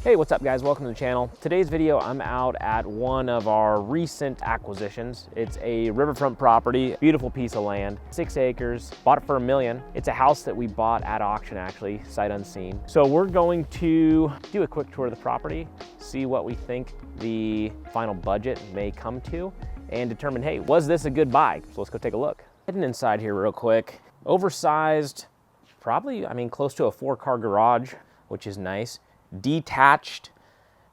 Hey, what's up guys? Welcome to the channel. Today's video, I'm out at one of our recent acquisitions. It's a riverfront property, beautiful piece of land, 6 acres, bought it for $1 million. It's a house that we bought at auction actually, sight unseen. So we're going to do a quick tour of the property, see what we think the final budget may come to, and determine, hey, was this a good buy? So let's go take a look. Heading inside here real quick. Oversized, probably, close to a 4-car garage, which is nice. Detached,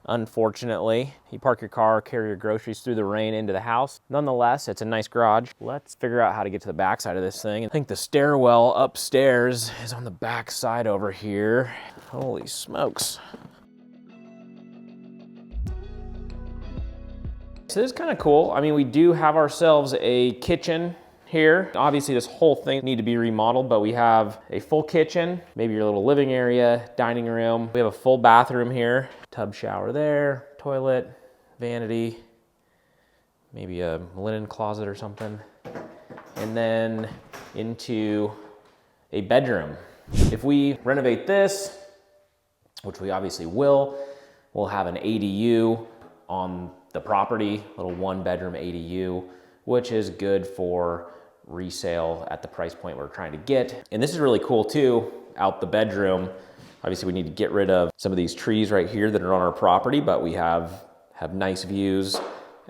unfortunately. You park your car, carry your groceries through the rain into the house. Nonetheless, it's a nice garage. Let's figure out how to get to the back side of this thing. I think the stairwell upstairs is on the back side over here. Holy smokes. So this is kind of cool. We do have ourselves a kitchen here. Obviously this whole thing need to be remodeled, but we have a full kitchen, maybe your little living area, dining room. We have a full bathroom here, tub shower there, toilet, vanity, maybe a linen closet or something. And then into a bedroom. If we renovate this, which we obviously will, we'll have an ADU on the property, little 1-bedroom ADU, which is good for resale at the price point we're trying to get. And this is really cool too, out the bedroom. Obviously we need to get rid of some of these trees right here that are on our property, but we have nice views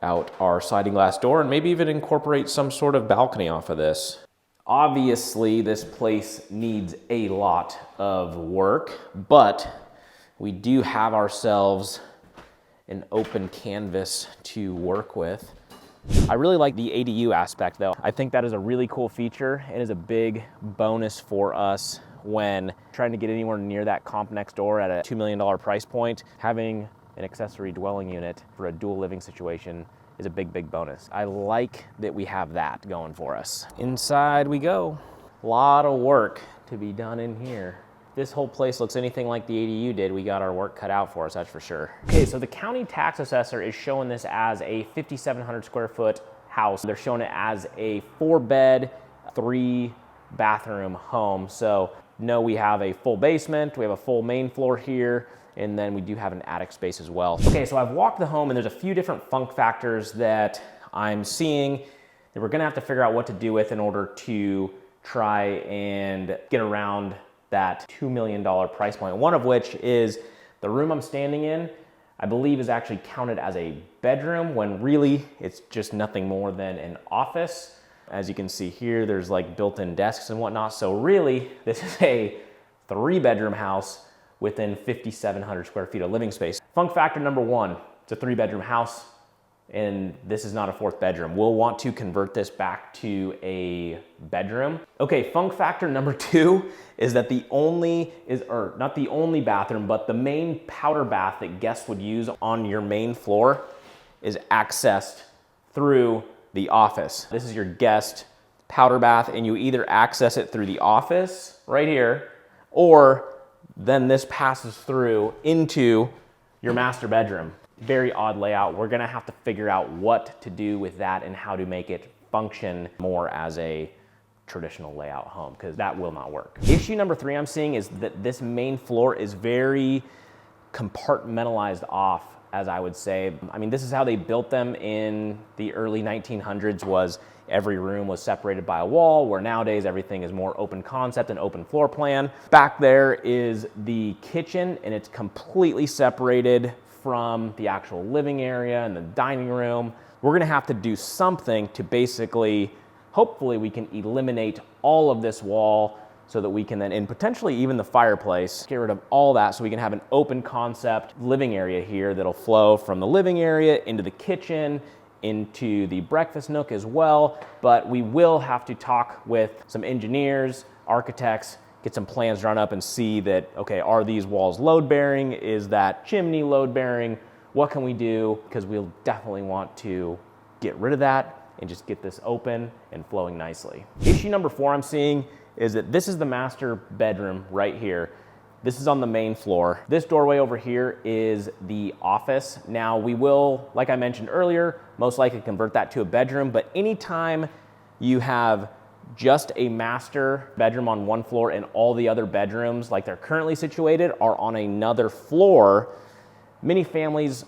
out our sliding glass door and maybe even incorporate some sort of balcony off of this. Obviously this place needs a lot of work, but we do have ourselves an open canvas to work with. I really like the ADU aspect though. I think that is a really cool feature and is a big bonus for us when trying to get anywhere near that comp next door at a $2 million price point. Having an accessory dwelling unit for a dual living situation is a big bonus. I like that we have that going for us. Inside we go. A lot of work to be done in here. This whole place looks anything like the ADU did. We got our work cut out for us, that's for sure. Okay, so the county tax assessor is showing this as a 5,700 square foot house. They're showing it as a 4-bed, 3-bathroom home. So no, we have a full basement, we have a full main floor here, and then we do have an attic space as well. Okay, so I've walked the home and there's a few different funk factors that I'm seeing that we're gonna have to figure out what to do with in order to try and get around that $2 million price point. One of which is the room I'm standing in, I believe is actually counted as a bedroom when really it's just nothing more than an office. As you can see here, there's like built-in desks and whatnot. So really this is a 3-bedroom house within 5,700 square feet of living space. Funk factor number 1, it's a 3-bedroom house and this is not a 4th bedroom. We'll want to convert this back to a bedroom. Okay, funk factor number 2 is that not the only bathroom, but the main powder bath that guests would use on your main floor is accessed through the office. This is your guest powder bath and you either access it through the office right here, or then this passes through into your master bedroom. Very odd layout. We're gonna have to figure out what to do with that and how to make it function more as a traditional layout home, because that will not work. Issue number 3 I'm seeing is that this main floor is very compartmentalized off, as I would say. This is how they built them in the early 1900s, was every room was separated by a wall, where nowadays everything is more open concept and open floor plan. Back there is the kitchen and it's completely separated from the actual living area and the dining room. We're gonna have to do something to basically, hopefully we can eliminate all of this wall so that we can then, and potentially even the fireplace, get rid of all that so we can have an open concept living area here that'll flow from the living area into the kitchen, into the breakfast nook as well. But we will have to talk with some engineers, architects, get some plans drawn up and see that, okay, are these walls load bearing? Is that chimney load bearing? What can we do? Because we'll definitely want to get rid of that and just get this open and flowing nicely. Issue number 4 I'm seeing is that this is the master bedroom right here. This is on the main floor. This doorway over here is the office. Now we will, like I mentioned earlier, most likely convert that to a bedroom, but anytime you have just a master bedroom on one floor and all the other bedrooms like they're currently situated are on another floor, Many families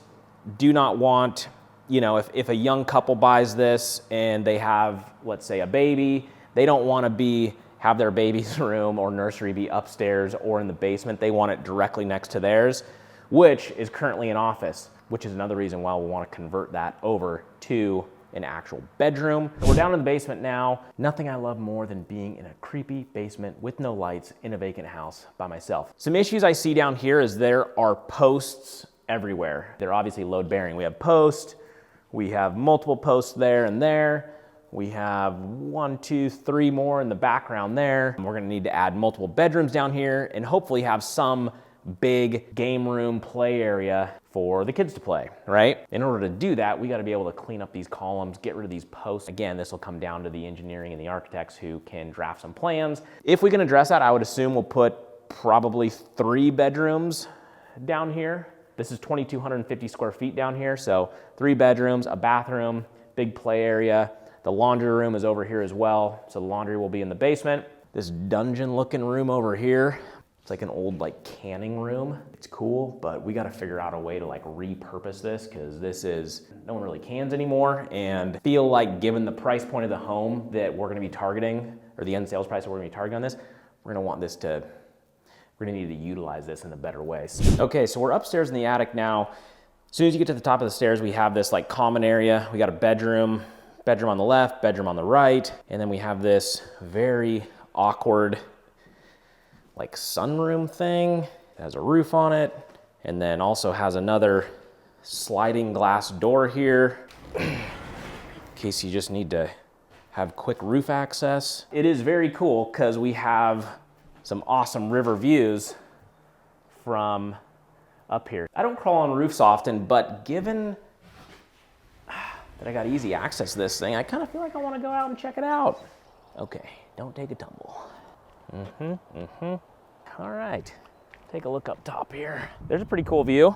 do not want, you know, if a young couple buys this and they have, let's say, a baby, they don't want to have their baby's room or nursery be upstairs or in the basement. They want it directly next to theirs, which is currently an office, which is another reason why we want to convert that over to an actual bedroom. We're down in the basement now. Nothing I love more than being in a creepy basement with no lights in a vacant house by myself. Some issues I see down here is there are posts everywhere. They're obviously load bearing. We have posts, we have multiple posts there and there. We have 1, 2, 3 more in the background there. We're gonna need to add multiple bedrooms down here and hopefully have some big game room play area for the kids to play, right? In order to do that, we gotta be able to clean up these columns, get rid of these posts. Again, this will come down to the engineering and the architects who can draft some plans. If we can address that, I would assume we'll put probably 3 bedrooms down here. This is 2,250 square feet down here, so 3 bedrooms, a bathroom, big play area. The laundry room is over here as well, so the laundry will be in the basement. This dungeon looking room over here, it's like an old canning room. It's cool, but we gotta figure out a way to repurpose this because no one really cans anymore, and feel like given the price point of the home that we're gonna be targeting, or the end sales price that we're gonna be targeting on this, we're gonna need to utilize this in a better way. Okay, so we're upstairs in the attic now. As soon as you get to the top of the stairs, we have this common area. We got a bedroom on the left, bedroom on the right, and then we have this very awkward sunroom thing. It has a roof on it, and then also has another sliding glass door here in case you just need to have quick roof access. It is very cool because we have some awesome river views from up here. I don't crawl on roofs often, but given that I got easy access to this thing, I kind of feel like I want to go out and check it out. Okay, don't take a tumble. All right, take a look up top here. There's a pretty cool view.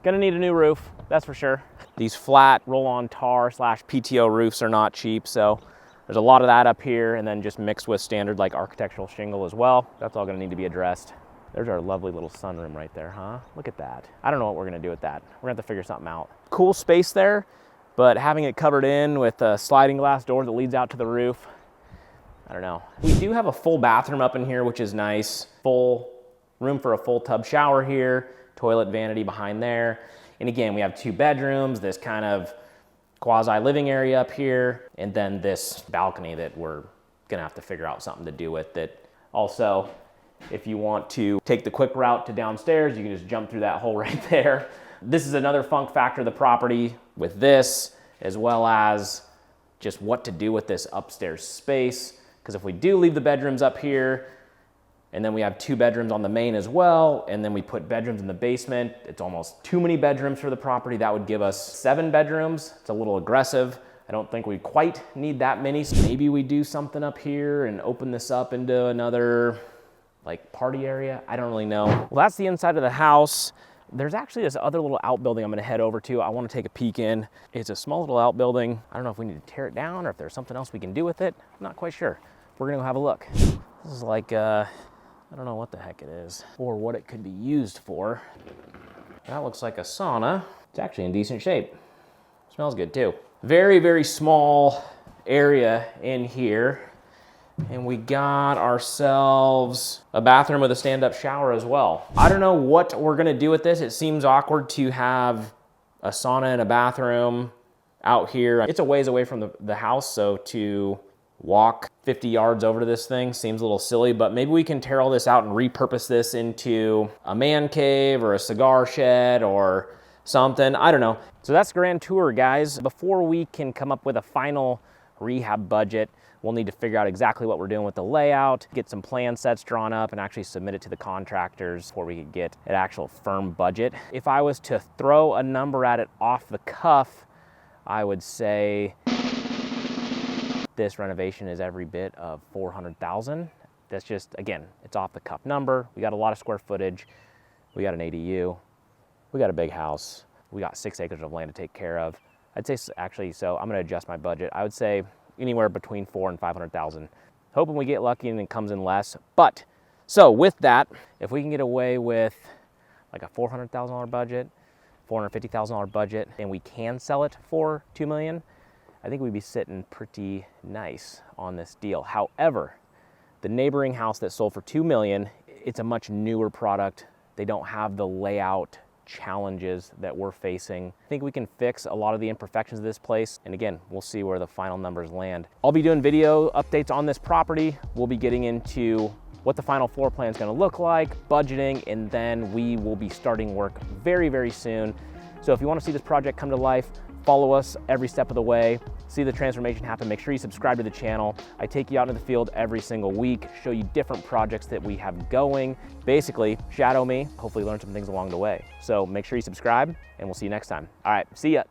Gonna need a new roof, that's for sure. These flat roll-on tar / PTO roofs are not cheap, so there's a lot of that up here, and then just mixed with standard architectural shingle as well. That's all gonna need to be addressed. There's our lovely little sunroom right there, huh? Look at that. I don't know what we're gonna do with that. We're gonna have to figure something out. Cool space there, but having it covered in with a sliding glass door that leads out to the roof, I don't know. We do have a full bathroom up in here, which is nice. Full room for a full tub shower here, toilet vanity behind there. And again, we have 2 bedrooms, this kind of quasi living area up here, and then this balcony that we're gonna have to figure out something to do with. That also, if you want to take the quick route to downstairs, you can just jump through that hole right there. This is another funk factor of the property with this, as well as just what to do with this upstairs space. Because if we do leave the bedrooms up here, and then we have 2 bedrooms on the main as well, and then we put bedrooms in the basement, it's almost too many bedrooms for the property. That would give us 7 bedrooms. It's a little aggressive. I don't think we quite need that many. So maybe we do something up here and open this up into another party area. I don't really know. Well, that's the inside of the house. There's actually this other little outbuilding I'm gonna head over to. I wanna take a peek in. It's a small little outbuilding. I don't know if we need to tear it down or if there's something else we can do with it. I'm not quite sure. We're gonna go have a look. This is I don't know what the heck it is or what it could be used for. That looks like a sauna. It's actually in decent shape. Smells good too. Very, very small area in here. And we got ourselves a bathroom with a stand-up shower as well. I don't know what we're gonna do with this. It seems awkward to have a sauna and a bathroom out here. It's a ways away from the house, so to walk 50 yards over to this thing seems a little silly, but maybe we can tear all this out and repurpose this into a man cave or a cigar shed or something. I don't know. So that's the grand tour, guys. Before we can come up with a final rehab budget, we'll need to figure out exactly what we're doing with the layout, get some plan sets drawn up, and actually submit it to the contractors before we could get an actual firm budget. If I was to throw a number at it off the cuff, I would say this renovation is every bit of $400,000. That's just, again, it's off the cuff number. We got a lot of square footage. We got an ADU. We got a big house. We got 6 acres of land to take care of. I'd say actually, so I'm gonna adjust my budget. I would say anywhere between $400,000 and $500,000. Hoping we get lucky and it comes in less. But, so with that, if we can get away with a $400,000 budget, $450,000 budget and we can sell it for $2 million, I think we'd be sitting pretty nice on this deal. However, the neighboring house that sold for $2 million, it's a much newer product. They don't have the layout challenges that we're facing. I think we can fix a lot of the imperfections of this place. And again, we'll see where the final numbers land. I'll be doing video updates on this property. We'll be getting into what the final floor plan is going to look like, budgeting, and then we will be starting work very, very soon. So if you want to see this project come to life, follow us every step of the way, see the transformation happen. Make sure you subscribe to the channel. I take you out into the field every single week, show you different projects that we have going. Basically, shadow me, hopefully learn some things along the way. So make sure you subscribe, and we'll see you next time. All right, see ya.